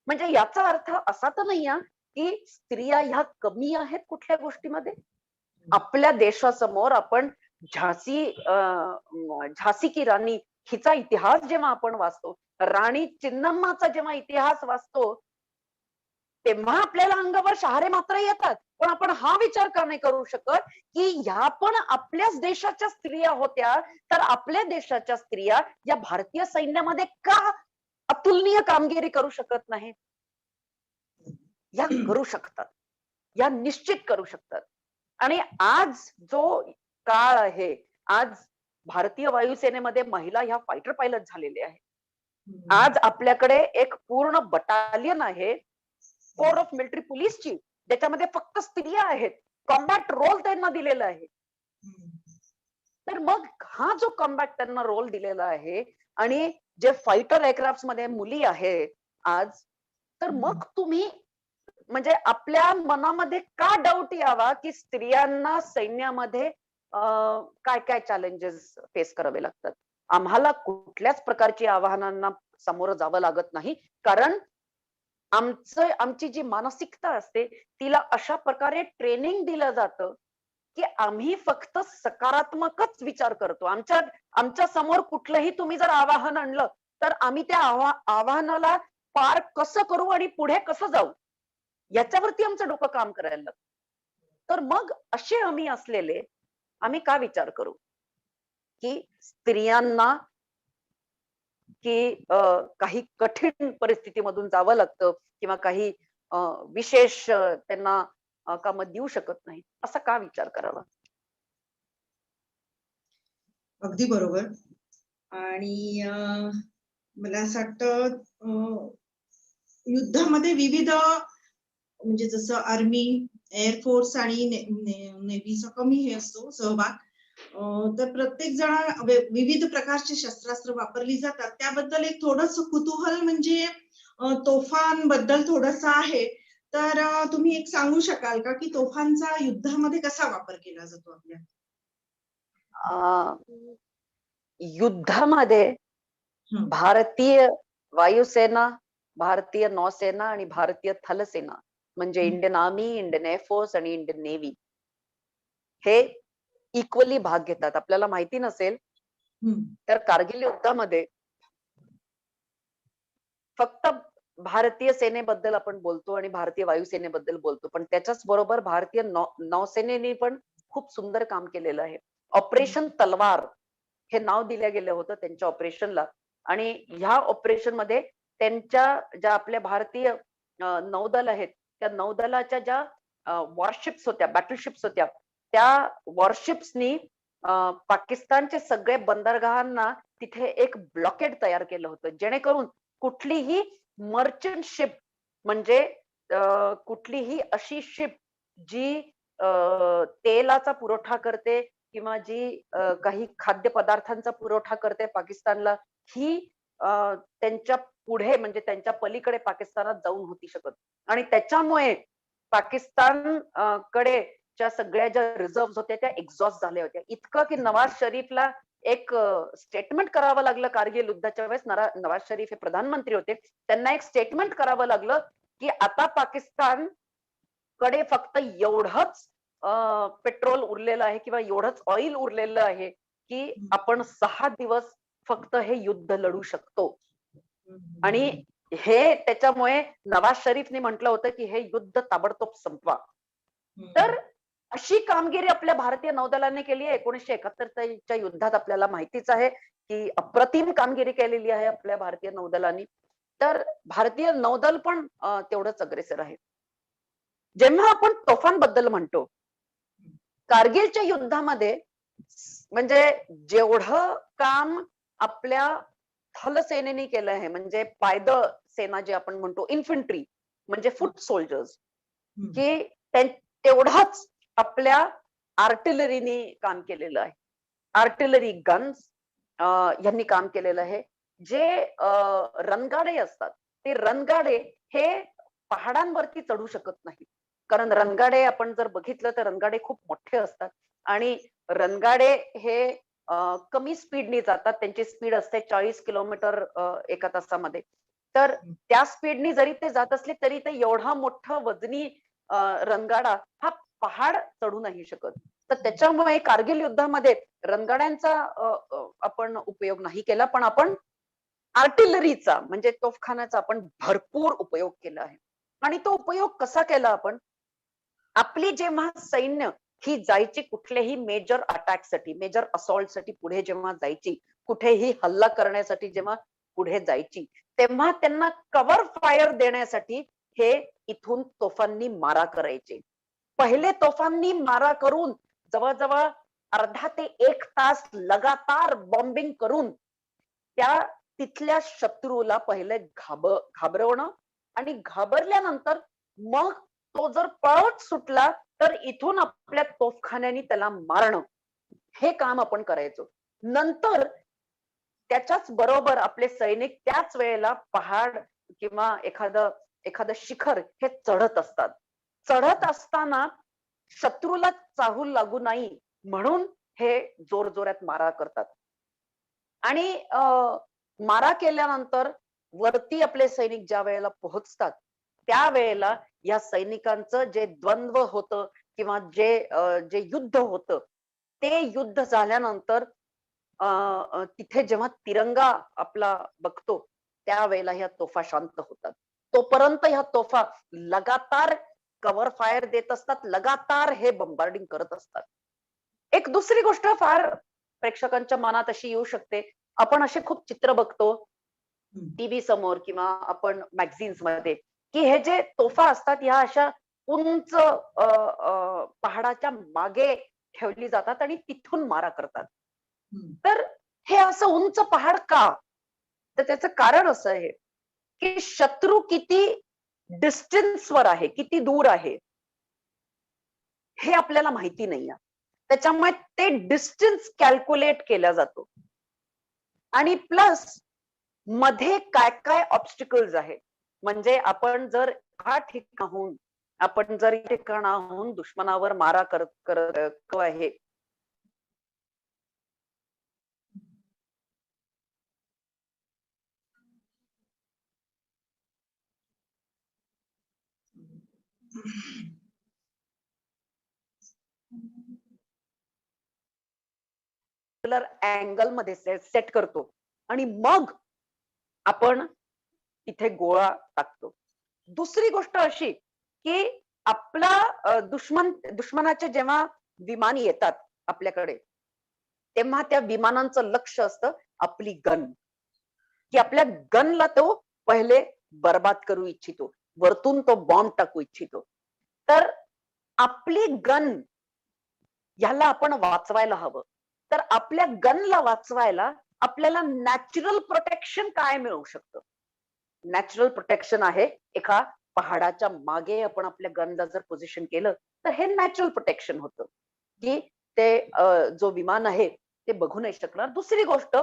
म्हणजे याचा अर्थ असा तर नाही की स्त्रिया ह्या कमी आहेत कुठल्या गोष्टीमध्ये. आपल्या देशासमोर आपण झाशी की राणी हिचा इतिहास जेव्हा आपण वाचतो, राणी चिन्नम्माचा जेव्हा इतिहास वाचतो तेव्हा आपल्याला अंगावर शहारे मात्र येतात. पण आपण हा विचार का नाही करू शकत की ह्या पण आपल्याच देशाच्या स्त्रिया होत्या, तर आपल्या देशाच्या स्त्रिया या भारतीय सैन्यामध्ये का अतुलनीय कामगिरी करू शकत नाही? या करू शकतात, या निश्चित करू शकतात. आणि आज जो काळ आहे, आज भारतीय वायुसेनेमध्ये महिला ह्या फायटर पायलट झालेल्या आहेत. आज आपल्याकडे एक पूर्ण बटालियन आहे कोर ऑफ मिलिटरी पोलीसची, ज्याच्यामध्ये फक्त स्त्रिया आहेत. कॉम्बॅट रोल त्यांना दिलेला आहे. तर मग हा जो कॉम्बॅट त्यांना रोल दिलेला आहे आणि जे फायटर एअरक्राफ्ट मध्ये मुली आहेत आज, तर मग तुम्ही म्हणजे आपल्या मनामध्ये का डाऊट यावा की स्त्रियांना सैन्यामध्ये काय काय चॅलेंजेस फेस करावे लागतात. आम्हाला कुठल्याच प्रकारची आव्हानांना सामोरं जावं लागत नाही. कारण आमची जी मानसिकता असते, तिला अशा प्रकारे ट्रेनिंग दिलं जातं, की आम्ही फक्त सकारात्मकच विचार करतो. आमच्या समोर कुठलंही तुम्ही जर आवाहन आणलं, तर आम्ही त्या आव्हानाला पार कसं करू आणि पुढे कसं जाऊ, याच्यावरती आमचं डोकं काम करायला लागतं. तर मग असे आम्ही असलेले, आम्ही का विचार करू, की स्त्रियांना की काही कठीण परिस्थितीमधून जावं लागतं किंवा काही अ, विशेष त्यांना कामं देऊ शकत नाही. असा का विचार करावा? अगदी बरोबर. आणि मला असं वाटतं युद्धामध्ये विविध म्हणजे जसं आर्मी, एअर फोर्स आणि नेव्हीचा कमी हे असतो सहभाग. तर प्रत्येक जण विविध प्रकारचे शस्त्रास्त्र वापरली जातात. त्याबद्दल एक थोडंसं कुतूहल म्हणजे तोफांबद्दल थोडंसं आहे. तर तुम्ही एक सांगू शकाल का, की तोफांचा युद्धामध्ये कसा वापर केला जातो आपल्या? अ, युद्धामध्ये हं, भारतीय वायुसेना, भारतीय नौसेना आणि भारतीय थलसेना म्हणजे हं, Indian army, Indian air force आणि इंडियन नेव्ही हे इक्वली भाग घेतात. आपल्याला माहिती नसेल, हं, तर कारगिल युद्धामध्ये फक्त भारतीय सेनेबद्दल आपण बोलतो आणि भारतीय वायुसेनेबद्दल बोलतो. पण त्याच्याच बरोबर भारतीय नौसेनेने पण खूप सुंदर काम केलेलं आहे. हं, ऑपरेशन तलवार हे नाव दिलं गेलं होतं त्यांच्या ऑपरेशनला आणि ह्या ऑपरेशनमध्ये त्यांच्या ज्या आपल्या भारतीय नौदल आहेत, त्या नौदलाच्या ज्या वॉरशिप्स होत्या, बॅटलशिप्स होत्या, त्या वॉरशिप्सनी पाकिस्तानचे सगळे बंदरगाहांना तिथे एक ब्लॉकेड तयार केलं होतं. जेणेकरून कुठलीही मर्चंट शिप म्हणजे कुठलीही अशी शिप जी तेलाचा पुरवठा करते किंवा जी काही खाद्यपदार्थांचा पुरवठा करते पाकिस्तानला, ही त्यांच्या पुढे म्हणजे त्यांच्या पलीकडे पाकिस्तानात जाऊ नव्हती शकत. आणि त्याच्यामुळे पाकिस्तान कडे ज्या सगळ्या ज्या रिझर्व्हज होत्या त्या एक्झॉस्ट झाल्या होत्या. इतकं की नवाज शरीफला एक स्टेटमेंट करावं लागलं कारगिल युद्धाच्या वेळेस. नवाज शरीफ हे प्रधानमंत्री होते. त्यांना एक स्टेटमेंट करावं लागलं, की आता पाकिस्तानकडे फक्त एवढंच पेट्रोल उरलेलं आहे किंवा एवढंच ऑइल उरलेलं आहे, की हं, आपण 6 दिवस फक्त हे युद्ध लढू शकतो. हं, आणि हं, हे त्याच्यामुळे नवाज शरीफने म्हटलं होतं, की हे युद्ध ताबडतोब संपवा. तर हं, अशी कामगिरी आपल्या भारतीय नौदलाने केली आहे. 1971च्या युद्धात आपल्याला माहितीच आहे, की अप्रतिम कामगिरी केलेली आहे आपल्या भारतीय नौदलाने. तर भारतीय नौदल पण तेवढंच अग्रेसर आहे. जेव्हा आपण तोफांबद्दल म्हणतो, कारगिलच्या युद्धामध्ये म्हणजे जेवढं काम आपल्या थल सेनेने केलं आहे, म्हणजे पायदळ सेना जे आपण म्हणतो, इन्फंट्री म्हणजे हं, फूट सोल्जर्स, हं, की तेवढंच आपल्या आर्टिलरीने काम केलेलं आहे. आर्टिलरी गन्स यांनी काम केलेलं आहे. जे रणगाडे असतात, ते रणगाडे हे पहाडांवरती चढू शकत नाहीत. कारण रणगाडे आपण जर बघितलं तर रणगाडे खूप मोठे असतात आणि रणगाडे हे कमी स्पीडने जातात. त्यांची स्पीड असते 40 किलोमीटर एका तासामध्ये. तर हं, त्या स्पीडनी जरी ते जात असले तरी ते एवढा मोठा वजनी रणगाडा हा पहाड चढू नाही शकत. तर त्याच्यामुळे कारगिल युद्धामध्ये रणगाड्यांचा आपण उपयोग नाही केला, पण आपण आर्टिलरीचा म्हणजे तोफखान्याचा आपण भरपूर उपयोग केला आहे. आणि तो उपयोग कसा केला आपण? आपली जेव्हा सैन्य ही जायची कुठल्याही मेजर अटॅकसाठी, मेजर असॉल्टसाठी पुढे जेव्हा जायची, कुठेही हल्ला करण्यासाठी जेव्हा पुढे जायची, तेव्हा त्यांना कव्हर फायर देण्यासाठी हे इथून तोफांनी मारा करायचे. पहिले तोफांनी मारा करून जवळ-जवळ अर्धा ते 1 तास लगातार बॉम्बिंग करून त्या तिथल्या शत्रूला पहिले घाबरवणं आणि घाबरल्यानंतर मग तो जर पळत सुटला, तर इथून आपल्या तोफखान्याने त्याला मारणं, हे काम आपण करायचो. नंतर त्याच्याच बरोबर आपले सैनिक त्याच वेळेला पहाड किंवा एखादं एखादं शिखर हे चढत असतात. चढत असताना शत्रूला चाहूल लागू नाही म्हणून हे जोरजोरात मारा करतात. आणि मारा केल्यानंतर वरती आपले सैनिक ज्या वेळेला पोहोचतात, त्यावेळेला या सैनिकांचं जे द्वंद्व होतं किंवा जे युद्ध होतं, ते युद्ध झाल्यानंतर तिथे जेव्हा तिरंगा आपला बघतो, त्यावेळेला ह्या तोफा शांत होतात. तोपर्यंत ह्या तोफा लगातार कव्हर फायर देत असतात, लगातार हे बंबार्डिंग करत असतात. एक दुसरी गोष्ट फार प्रेक्षकांच्या मनात अशी येऊ शकते, आपण असे खूप चित्र बघतो हम्म. टीव्ही समोर किंवा आपण मॅगझिन्स मध्ये, की हे जे तोफा असतात ह्या अशा उंच पहाडाच्या मागे ठेवली जातात आणि तिथून मारा करतात. हम्म. तर हे असं उंच पहाड का? तर त्याचं कारण असं आहे, की शत्रू किती डिस्टन्सवर आहे, किती दूर आहे, हे आपल्याला माहिती नाहीये. त्याच्यामुळे ते डिस्टन्स कॅल्क्युलेट केला जातो. आणि प्लस मध्ये काय काय ऑब्स्टिकल्स आहेत. म्हणजे आपण जर हा ठिकाणाहून आपण जर या ठिकाणाहून दुश्मनावर मारा करत करत आहे, अँगल मध्ये सेट करतो आणि मग आपण तिथे गोळा टाकतो. दुसरी गोष्ट अशी, की आपला दुश्मनाचे जेव्हा विमान येतात आपल्याकडे, तेव्हा त्या विमानांचं लक्ष असतं आपली गन, की आपल्या गनला तो पहिले बर्बाद करू इच्छितो. वरतून तो बॉम्ब टाकू इच्छितो. तर आपली गन ह्याला आपण वाचवायला हवं. तर आपल्या गनला वाचवायला आपल्याला नॅचरल प्रोटेक्शन काय मिळू शकतं? नॅचरल प्रोटेक्शन आहे एका पहाडाच्या मागे आपण आपल्या गनला जर पोझिशन केलं, तर हे नॅचरल प्रोटेक्शन होतं, की ते जो विमान आहे ते बघू नाही शकणार. दुसरी गोष्ट,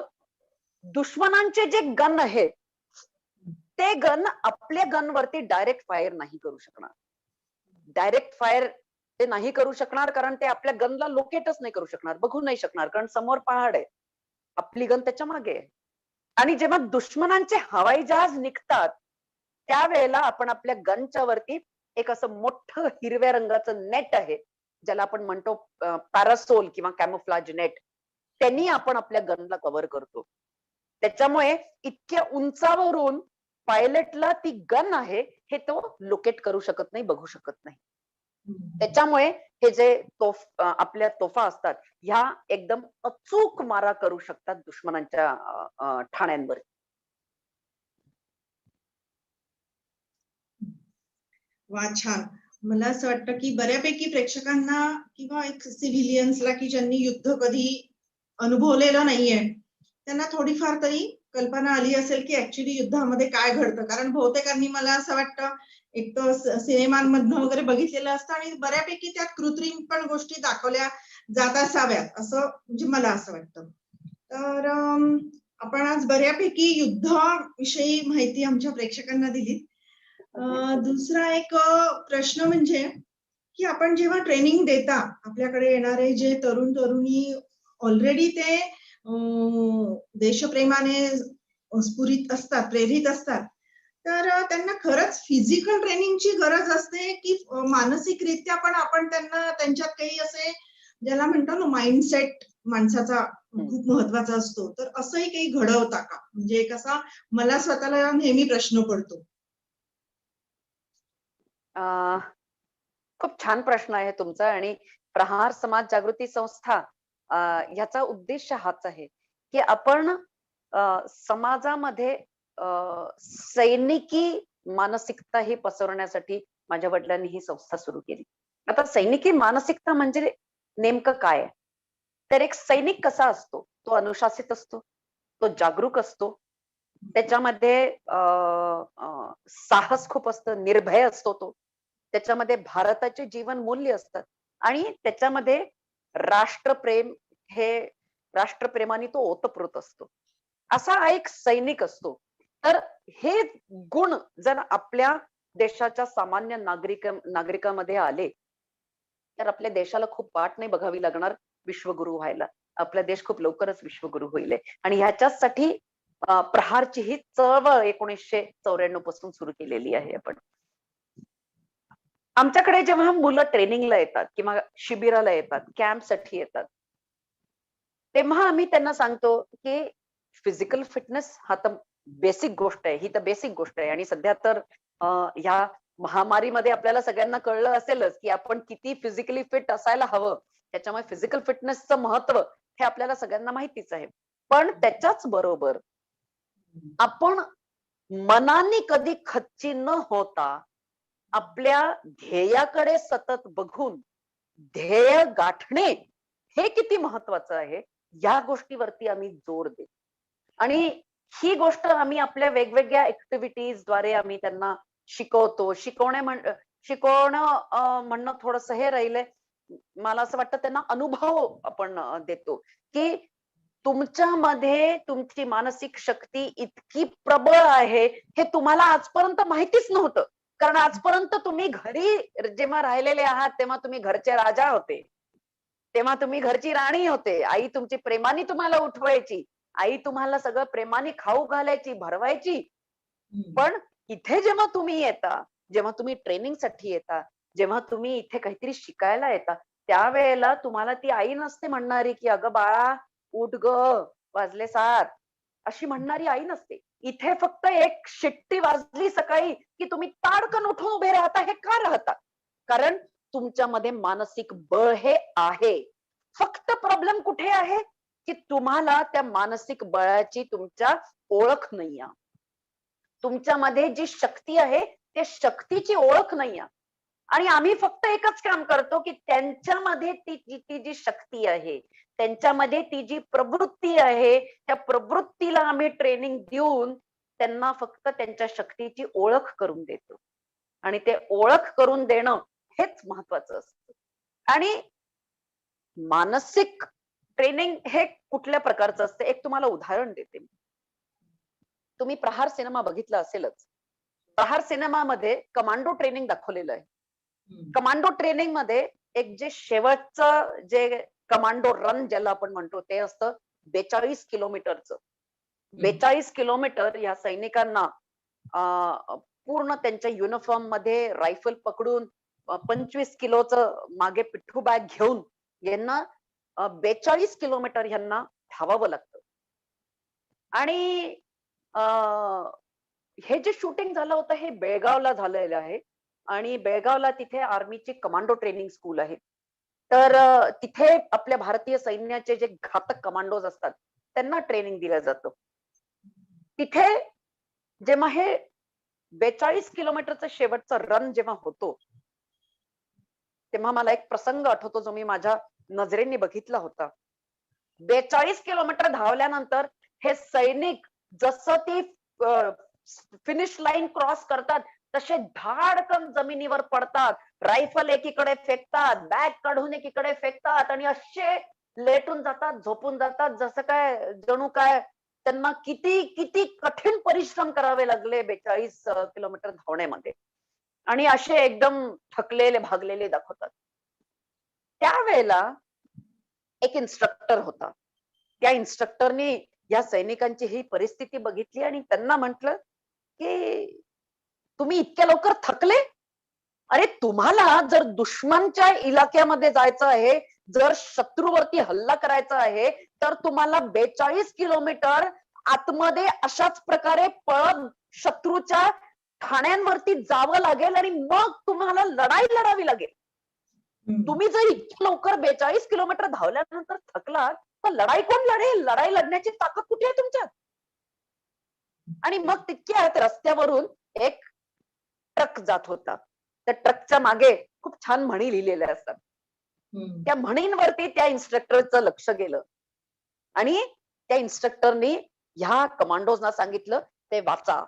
दुश्मनांचे जे गन आहे, ते गन आपल्या गनवरती डायरेक्ट फायर नाही करू शकणार. डायरेक्ट फायर ते नाही करू शकणार, कारण ते आपल्या गनला लोकेटच नाही करू शकणार, बघू नाही शकणार, कारण समोर पहाड आहे. आपली गन त्याच्या मागे आहे. आणि जेव्हा दुश्मनांचे हवाई जहाज निघतात, त्यावेळेला आपण आपल्या गनच्या वरती एक असं मोठं हिरव्या रंगाचं नेट आहे, ज्याला आपण म्हणतो पॅरासोल किंवा कॅमोफ्लाज नेट. त्यांनी आपण आपल्या गनला कव्हर करतो. त्याच्यामुळे इतक्या उंचावरून पायलटला ती गन आहे हे तो लोकेट करू शकत नाही, बघू शकत नाही. त्याच्यामुळे हे जे आपल्या तोफा असतात, ह्या एकदम अचूक मारा करू शकतात दुश्मनांच्या ठाण्यांवर. वा, छान. मला असं वाटतं की बऱ्यापैकी प्रेक्षकांना किंवा एक सिव्हिलियन्सला की ज्यांनी युद्ध कधी अनुभवलेलं नाहीये, त्यांना थोडीफार तरी कल्पना आली असेल की ऍक्च्युली युद्धामध्ये काय घडतं. कारण बहुतेकांनी मला असं वाटतं एक तर सिनेमांमधनं वगैरे बघितलेलं असतं आणि बऱ्यापैकी त्यात कृत्रिम पण गोष्टी दाखवल्या जात असाव्यात, असं म्हणजे मला असं वाटतं. तर आपण आज बऱ्यापैकी युद्धाविषयी माहिती आमच्या प्रेक्षकांना दिली. दुसरा एक प्रश्न म्हणजे की आपण जेव्हा ट्रेनिंग देता, आपल्याकडे येणारे जे तरुण तरुणी ऑलरेडी ते देशप्रेमाने स्फुरित असतात, प्रेरित असतात, तर त्यांना खरंच फिजिकल ट्रेनिंगची गरज असते की मानसिकरित्या पण आपण त्यांना त्यांच्यात काही असे ज्याला म्हणतो ना माइंडसेट माणसाचा खूप महत्वाचा असतो, तर असंही काही घडवता का? म्हणजे एक असा मला स्वतःला नेहमी प्रश्न पडतो. खूप छान प्रश्न आहे तुमचा. आणि प्रहार समाज जागृती संस्था ह्याचा उद्देश हाच आहे, की आपण समाजामध्ये सैनिकी मानसिकता ही पसरवण्यासाठी माझ्या वडिलांनी ही संस्था सुरू केली. आता सैनिकी मानसिकता म्हणजे नेमकं काय आहे? तर एक सैनिक कसा असतो? तो अनुशासित असतो, तो जागरूक असतो, त्याच्यामध्ये साहस खूप असतं, निर्भय असतो तो. त्याच्यामध्ये भारताचे जीवन मूल्य असतात आणि त्याच्यामध्ये राष्ट्रप्रेम, हे राष्ट्रप्रेमाने तो ओतप्रोत असतो. असा हा एक सैनिक असतो. तर हे गुण जर आपल्या देशाच्या सामान्य नागरिकांमध्ये आले, तर आपल्या देशाला खूप वाट नाही बघावी लागणार विश्वगुरु व्हायला. आपला देश खूप लवकरच विश्वगुरु होईल आणि ह्याच्यासाठी प्रहारची ही चळवळ 1994 पासून सुरू केलेली आहे आपण. आमच्याकडे जेव्हा मुलं ट्रेनिंगला येतात किंवा शिबिराला येतात, कॅम्पसाठी येतात, तेव्हा आम्ही त्यांना सांगतो की फिजिकल फिटनेस हा तर बेसिक गोष्ट आहे, ही तर बेसिक गोष्ट आहे आणि सध्या तर ह्या महामारीमध्ये आपल्याला सगळ्यांना कळलं असेलच की आपण किती फिजिकली फिट असायला हवं. त्याच्यामुळे फिजिकल फिटनेसचं महत्व हे आपल्याला सगळ्यांना माहितीच आहे. पण त्याच्याच बरोबर आपण मनाने कधी खच्ची न होता आपल्या ध्येयाकडे सतत बघून ध्येय गाठणे हे किती महत्वाचं आहे, या गोष्टीवरती आम्ही जोर देतो. आणि ही गोष्ट आम्ही आपल्या वेगवेगळ्या ऍक्टिव्हिटीज द्वारे आम्ही त्यांना शिकवतो. शिकवणं म्हणणं थोडंसं हे राहिलंय. मला असं वाटतं त्यांना अनुभव आपण देतो, की तुमच्यामध्ये तुमची मानसिक शक्ती इतकी प्रबळ आहे, हे तुम्हाला आजपर्यंत माहितीच नव्हतं. कारण आजपर्यंत तुम्ही घरी जेव्हा राहिलेले आहात, तेव्हा तुम्ही घरचे राजा होते. तेव्हा तुम्ही घरची राणी होते. आई तुमची प्रेमाने तुम्हाला उठवायची. आई तुम्हाला सगळं प्रेमाने खाऊ घालायची, भरवायची. पण इथे जेव्हा तुम्ही येता, जेव्हा तुम्ही ट्रेनिंगसाठी येता, जेव्हा तुम्ही इथे काहीतरी शिकायला येता, त्यावेळेला तुम्हाला ती आई नसते म्हणणारी, की "अगं बाळा, उठ गं, वाजले 7." अशी म्हणणारी आई नसते. इथे फक्त एक शिट्टी वाजली सकाळी, की तुम्ही ताडकन उठून उभे राहता. हे का राहता? कारण तुमच्यामध्ये मानसिक बळ हे आहे. फक्त प्रॉब्लेम कुठे आहे? की तुम्हाला त्या मानसिक बळाची तुमच्या ओळख नाहीये. तुमच्यामध्ये जी शक्ती आहे, त्या शक्तीची ओळख नाहीये. आणि आम्ही फक्त एकच काम करतो, की त्यांच्यामध्ये ती जी शक्ती आहे, त्यांच्यामध्ये ती जी प्रवृत्ती आहे, त्या प्रवृत्तीला आम्ही ट्रेनिंग देऊन त्यांना फक्त त्यांच्या शक्तीची ओळख करून देतो. आणि ते ओळख करून देणं हेच महत्वाचं असतं. आणि मानसिक ट्रेनिंग हे कुठल्या प्रकारचं असतं? एक तुम्हाला उदाहरण देते मी. तुम्ही प्रहार सिनेमा बघितला असेलच. प्रहार सिनेमामध्ये कमांडो ट्रेनिंग दाखवलेलं आहे. कमांडो ट्रेनिंग मध्ये एक जे शेवटचं जे कमांडो रन ज्याला आपण म्हणतो ते असतं 42 किलोमीटरचं. 42 किलोमीटर या सैनिकांना पूर्ण त्यांच्या युनिफॉर्म मध्ये रायफल पकडून 25 किलोचं मागे पिठ्ठू बॅग घेऊन यांना 42 किलोमीटर यांना धावावं लागतं. आणि हे जे शूटिंग झालं होतं हे बेळगावला झालेलं आहे. आणि बेळगावला तिथे आर्मीची कमांडो ट्रेनिंग स्कूल आहे. तर तिथे आपल्या भारतीय सैन्याचे जे घातक कमांडोज असतात, त्यांना ट्रेनिंग दिलं जातं. तिथे जेव्हा हे 42 किलोमीटरचं शेवटचा रन जेव्हा होतो, तेव्हा मला एक प्रसंग आठवतो जो मी माझ्या नजरेने बघितला होता. 42 किलोमीटर धावल्यानंतर हे सैनिक जसं ती फिनिश लाईन क्रॉस करतात, तसे धाडकन जमिनीवर पडतात. रायफल एकीकडे फेकतात, बॅग काढून एकीकडे फेकतात आणि असे लेटून जातात, झोपून जातात, जसं काय जणू काय त्यांना किती किती कठीण परिश्रम करावे लागले 42 किलोमीटर धावण्यामध्ये. आणि असे एकदम थकलेले भागलेले दाखवतात. त्यावेळेला एक इन्स्ट्रक्टर होता. त्या इन्स्ट्रक्टरनी या सैनिकांची ही परिस्थिती बघितली आणि त्यांना म्हटलं, की "तुम्ही इतक्या लवकर थकले? अरे तुम्हाला जर दुश्मनच्या इलाक्यामध्ये जायचं आहे, जर शत्रूवरती हल्ला करायचा आहे, तर तुम्हाला 42 किलोमीटर आतमध्ये अशाच प्रकारे पळत शत्रूच्या ठाण्यांवरती जावं लागेल आणि मग तुम्हाला लढाई लढावी लागेल. तुम्ही जर इतक्या लवकर 42 किलोमीटर धावल्यानंतर थकलात, तर लढाई कोण लढेल? लढाई लढण्याची ताकद कुठे आहे तुमच्यात?" आणि मग तितक्यात रस्त्यावरून एक ट्रक जात होता. त्या ट्रकच्या मागे खूप छान म्हणी लिहिलेल्या असतात. त्या म्हणींवरती त्या इन्स्ट्रक्टरचं लक्ष गेलं आणि त्या इन्स्ट्रक्टरनी ह्या कमांडोजना सांगितलं ते वाचा.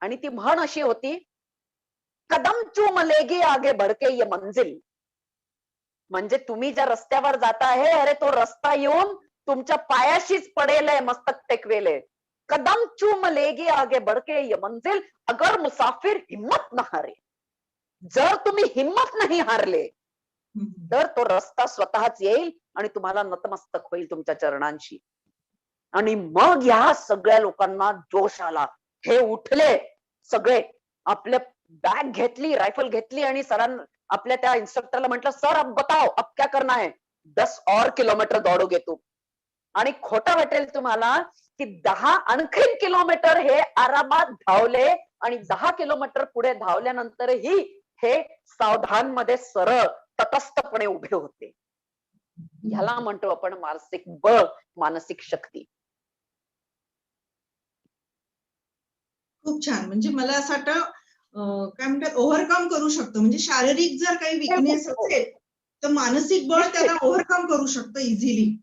आणि ती म्हण अशी होती, "कदम चूम लेगी आगे बढ़के ये मंजिल." म्हणजे तुम्ही ज्या रस्त्यावर जाता आहे, अरे तो रस्ता येऊन तुमच्या पायाशीच पडेल आहे, मस्तक टेकवेले. कदम चूम लेगी आगे बढ़के ये मंजिल, अगर मुसाफिर हिम्मत न हारे. जर तुम्ही हिम्मत नाही हारले, हम्म. तर तो रस्ता स्वतःच येईल आणि तुम्हाला नतमस्तक होईल तुमच्या चरणांशी. आणि मग ह्या सगळ्या लोकांना जोश आला. हे उठले सगळे, आपले बॅग घेतली, रायफल घेतली आणि सरांना, आपल्या त्या इन्स्ट्रक्टरला म्हटलं, सर अब बताओ अब क्या करना है? 10 और किलोमीटर दौडोगे तुम. आणि खोटं वाटेल तुम्हाला की 10 आणखीन किलोमीटर हे आरामात धावले आणि 10 किलोमीटर पुढे धावल्यानंतरही हे सावधान मध्ये सरळ तटस्थपणे उभे होते. ह्याला म्हणतो आपण मानसिक बळ, मानसिक शक्ती. खूप छान. म्हणजे मला असं वाटतं काय म्हणतात ओव्हरकम करू शकतो. म्हणजे शारीरिक जर काही विकनेस हो, असेल, तर मानसिक बळ निश्चित, त्याला ओव्हरकम करू शकतं इझिली.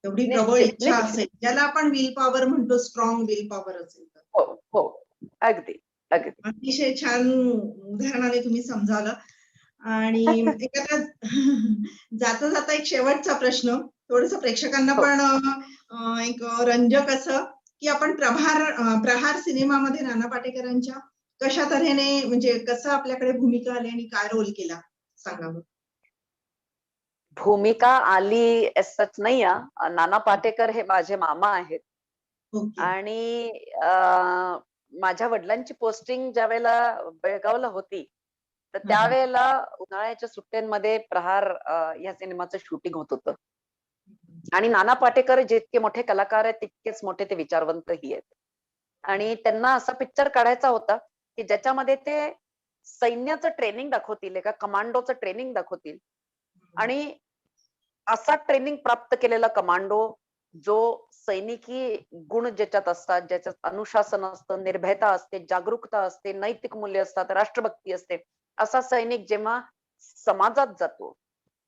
तेवढी प्रबळ निश्चित, इच्छा निश्चित. असेल. ज्याला आपण विल पॉवर म्हणतो, स्ट्रॉंग विल पॉवर असेल तर. हो, हो. अगदी, अगदी. अतिशय छान उदाहरणाने तुम्ही समजावलं. आणि एखादा जाता जाता एक शेवटचा प्रश्न, थोडंसं प्रेक्षकांना हो. पण एक रंजक असं, की आपण प्रहार सिनेमामध्ये नाना पाटेकरांच्या कशा तऱ्हेने म्हणजे कसं आपल्याकडे भूमिका आली आणि काय रोल केला सांगा बरं? भूमिका आली एज सच नाही हां. नाना पाटेकर हे माझे मामा आहेत. ओके. आणि माझ्या वडिलांची पोस्टिंग ज्यावेळेला बेळगावला होती, तर हं, हं. त्यावेळेला उन्हाळ्याच्या सुट्ट्यांमध्ये प्रहार या सिनेमाचं शूटिंग होत होतं. आणि नाना पाटेकर जितके मोठे कलाकार आहेत, तितकेच मोठे ते विचारवंतही आहेत. आणि त्यांना असा पिक्चर काढायचा होता, की ज्याच्यामध्ये ते सैन्याचं ट्रेनिंग दाखवतील, एका कमांडोचं ट्रेनिंग दाखवतील. आणि असा ट्रेनिंग प्राप्त केलेला कमांडो, जो सैनिकी गुण ज्याच्यात असतात, ज्याच्यात अनुशासन असतं, निर्भयता असते, जागरूकता असते, नैतिक मूल्य असतात, राष्ट्रभक्ती असते. असा सैनिक जेव्हा समाजात जातो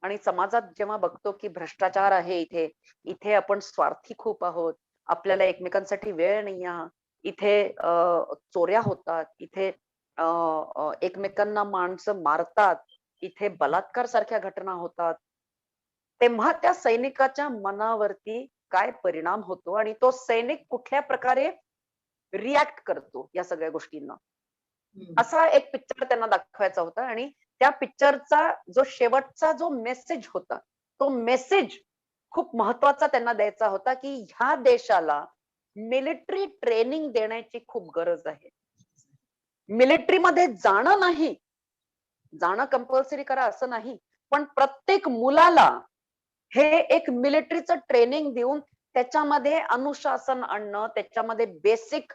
आणि समाजात जेव्हा बघतो, की भ्रष्टाचार आहे इथे, इथे आपण स्वार्थी खूप आहोत, आपल्याला एकमेकांसाठी वेळ नाही आहे, इथे चोऱ्या होतात, इथे अ, एकमेकांना माणसं मारतात, इथे बलात्कार सारख्या घटना होतात. तेव्हा त्या सैनिकाच्या मनावरती काय परिणाम होतो आणि तो सैनिक कुठल्या प्रकारे रिएक्ट करतो या सगळ्या गोष्टींना. हं. असा एक पिक्चर त्यांना दाखवायचा होता आणि त्या पिक्चरचा जो शेवटचा जो मेसेज होता, तो मेसेज खूप महत्वाचा त्यांना द्यायचा होता, की ह्या देशाला मिलिटरी ट्रेनिंग देण्याची खूप गरज आहे. मिलिटरीमध्ये जाणं नाही, जाणं कंपल्सरी करा असं नाही. पण प्रत्येक मुलाला हे एक मिलिटरीचं ट्रेनिंग देऊन त्याच्यामध्ये अनुशासन आणणं, त्याच्यामध्ये बेसिक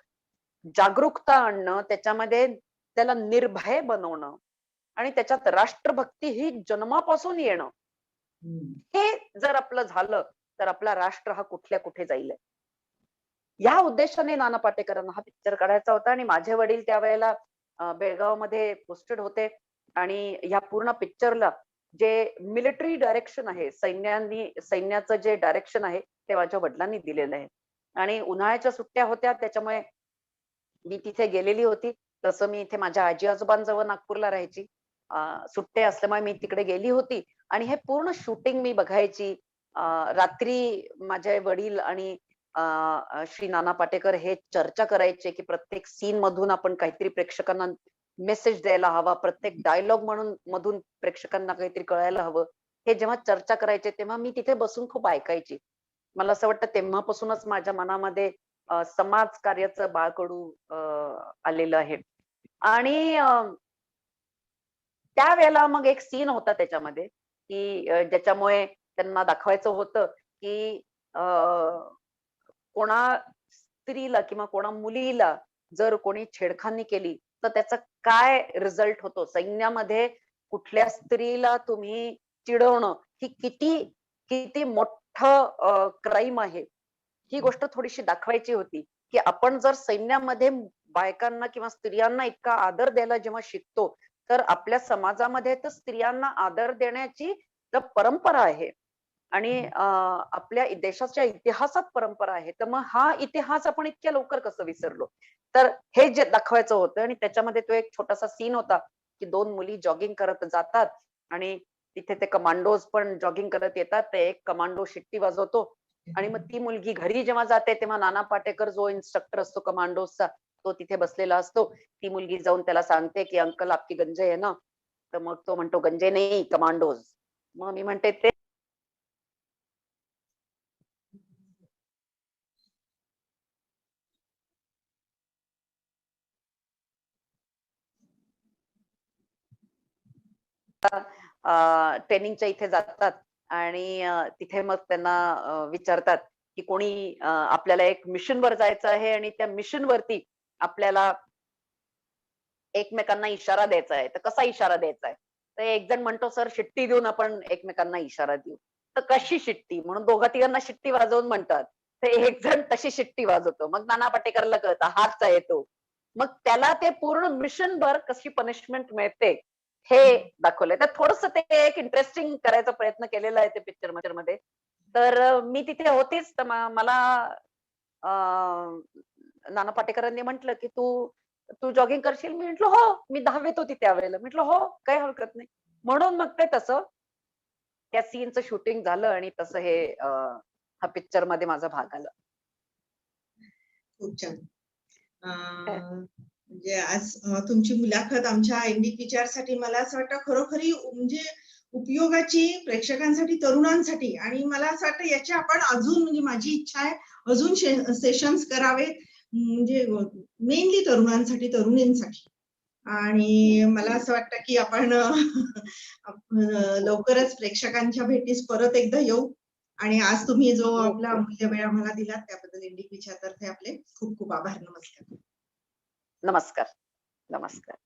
जागरूकता आणणं, त्याच्यामध्ये त्याला निर्भय बनवणं आणि त्याच्यात राष्ट्रभक्ती ही जन्मापासून येणं. हं. हे जर आपलं झालं, तर आपला राष्ट्र हा कुठल्या कुठे जाईल. या उद्देशाने नाना पाटेकरांना हा पिक्चर काढायचा होता आणि माझे वडील त्यावेळेला बेळगावमध्ये पोस्टेड होते आणि ह्या पूर्ण पिक्चरला जे मिलिटरी डायरेक्शन आहे, सैन्याचं जे डायरेक्शन आहे, ते माझ्या वडिलांनी दिलेलं आहे. आणि उन्हाळ्याच्या सुट्ट्या होत्या त्याच्यामुळे मी तिथे गेलेली होती. तसं मी इथे माझ्या आजी-आजोबांजवळ नागपूरला राहायची. सुट्ट्या असल्यामुळे मी तिकडे गेली होती आणि हे पूर्ण शूटिंग मी बघायची. रात्री माझे वडील आणि श्री नाना पाटेकर हे चर्चा करायचे, की प्रत्येक सीन मधून आपण काहीतरी प्रेक्षकांना मेसेज द्यायला हवा. प्रत्येक डायलॉग म्हणून मधून प्रेक्षकांना काहीतरी कळायला हवं. हे जेव्हा चर्चा करायचे, तेव्हा मी तिथे बसून खूप ऐकायची. मला असं वाटतं तेव्हापासूनच माझ्या मनामध्ये समाज कार्याचं बाळकडू आलेलं आहे. आणि त्यावेळेला मग एक सीन होता त्याच्यामध्ये, की ज्याच्यामुळे त्यांना दाखवायचं होतं, की अ, कोणा स्त्रीला किंवा कोणा मुलीला जर कोणी छेडखानी केली, तर त्याचा काय रिझल्ट होतो. सैन्यामध्ये कुठल्या स्त्रीला तुम्ही चिडवणं ही किती किती मोठं क्राईम आहे. ही गोष्ट थोडीशी दाखवायची होती, की आपण जर सैन्यामध्ये बायकांना किंवा स्त्रियांना इतका आदर द्यायला जेव्हा शिकतो, तर आपल्या समाजामध्ये तर स्त्रियांना आदर देण्याची तर परंपरा आहे. आणि आपल्या देशाच्या इतिहासात परंपरा आहे. तर मग हा इतिहास आपण इतक्या लवकर कसं विसरलो? तर हे जे दाखवायचं होतं आणि त्याच्यामध्ये तो एक छोटासा सीन होता, की 2 मुली जॉगिंग करत जातात आणि तिथे ते कमांडोज पण जॉगिंग करत येतात. ते एक कमांडो शिट्टी वाजवतो आणि मग ती मुलगी घरी जेव्हा जाते, तेव्हा नाना पाटेकर जो इन्स्ट्रक्टर असतो कमांडोजचा, तो तिथे बसलेला असतो. ती मुलगी जाऊन त्याला सांगते, की "अंकल आपकी गंजे है ना?" तर मग तो म्हणतो, "गंजे नहीं, कमांडोज." मग मी म्हणते ते ट्रेनिंगच्या इथे जातात आणि तिथे मग त्यांना विचारतात की कोणी आपल्याला एक मिशनवर जायचं आहे आणि त्या मिशन वरती आपल्याला एकमेकांना इशारा द्यायचा आहे. तर कसा इशारा द्यायचा आहे? तर एक जण म्हणतो, "सर शिट्टी देऊन आपण एकमेकांना इशारा देऊ." तर कशी शिट्टी? म्हणून दोघा-तिघांना शिट्टी वाजवून म्हणतात. तर एक जण तशी शिट्टी वाजवतो. मग नाना पाटेकरला कळतं हाच आहे तो. मग त्याला ते पूर्ण मिशनभर कशी पनिशमेंट मिळते हे दाखवलंय. तर थोडंसं ते एक इंटरेस्टिंग करायचा प्रयत्न केलेला आहे ते पिक्चरमध्ये. तर मी तिथे होतीच. तर मला नाना पाटेकरांनी म्हटलं, की "तू तू जॉगिंग करशील?" मी म्हटलं, "हो." मी 10वीत होती त्यावेळेला. म्हटलं, "हो, काही हरकत नाही." म्हणून मग ते तसं त्या सीनचं शूटिंग झालं आणि तसं हे हा पिक्चरमध्ये माझा भाग आला. खूप छान. म्हणजे आज तुमची मुलाखत आमच्या इंडिक विचारसाठी मला असं वाटतं खरोखरी म्हणजे उपयोगाची प्रेक्षकांसाठी, तरुणांसाठी आणि मला असं वाटतं याच्या आपण अजून म्हणजे माझी इच्छा आहे अजून सेशन्स करावेत म्हणजे मेनली तरुणांसाठी, तरुणींसाठी. आणि मला असं वाटतं की आपण लवकरच प्रेक्षकांच्या भेटीस परत एकदा येऊ. आणि आज तुम्ही जो आपला ओके. अमूल्य वेळ आम्हाला दिलात त्याबद्दल इंडिक विचारतर्फे आपले खूप खूप आभार. नमस्कार. नमस्कार. नमस्कार.